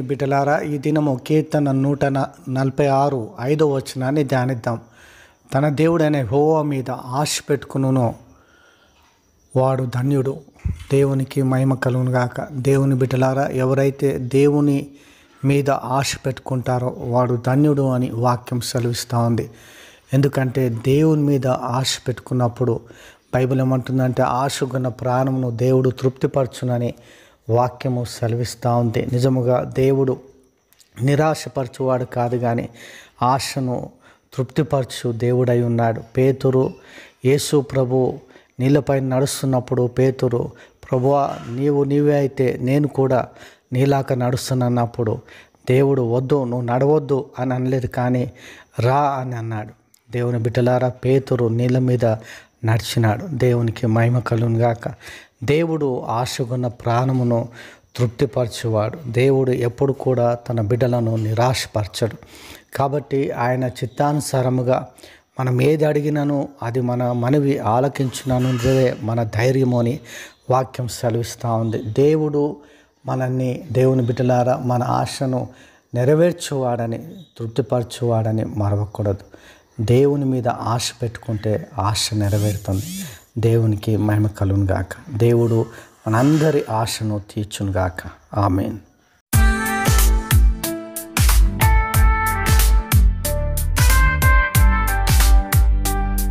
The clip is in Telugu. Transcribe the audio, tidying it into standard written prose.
బిడ్డలారా, ఈ దినము కీర్తన 146 5వ వచనాన్ని ధ్యానిద్దాం. తన దేవుడైన యెహోవా మీద ఆశ పెట్టుకును వాడు ధన్యుడు. దేవునికి మహిమ కలుగును గాక. దేవుని బిడ్డలారా, ఎవరైతే దేవుని మీద ఆశ పెట్టుకుంటారో వాడు ధన్యుడు అని వాక్యం సెలవిస్తూ ఉంది. ఎందుకంటే దేవుని మీద ఆశ పెట్టుకున్నప్పుడు బైబిల్ ఏమంటుందంటే, ఆశగున్న ప్రాణమును దేవుడు తృప్తిపరచునని వాక్యము సెలవిస్తూ ఉంది. నిజముగా దేవుడు నిరాశపరచువాడు కాదు, కానీ ఆశను తృప్తిపరచు దేవుడై ఉన్నాడు. పేతురు యేసు ప్రభు నీళ్ళపై నడుస్తున్నప్పుడు పేతురు, ప్రభువా నీవే అయితే నేను కూడా నీలాక నడుస్తున్నప్పుడు దేవుడు వద్దు, నువ్వు నడవద్దు అని అనలేదు, కానీ రా అని అన్నాడు. దేవుని బిడ్డలారా, పేతురు నీళ్ళ మీద నడిచినాడు. దేవునికి మహిమ కలుగును గాక. దేవుడు ఆశగున్న ప్రాణమును తృప్తిపరచువాడు. దేవుడు ఎప్పుడు కూడా తన బిడ్డలను నిరాశపరచడు. కాబట్టి ఆయన చిత్తానుసారముగా మనం ఏది అడిగినను అది మన మనవి ఆలకించుననుదే మన ధైర్యము అని వాక్యం సెలవిస్తూ ఉంది. దేవుడు మనల్ని, దేవుని బిడ్డలారా, మన ఆశను నెరవేర్చువాడని, తృప్తిపరచువాడని మరవకూడదు. దేవుని మీద ఆశ పెట్టుకుంటే ఆశ నెరవేరుతుంది. దేవునికి మహిమ కలుగును గాక. దేవుడు మనందరి ఆశను తీర్చును గాక. ఆమేన్.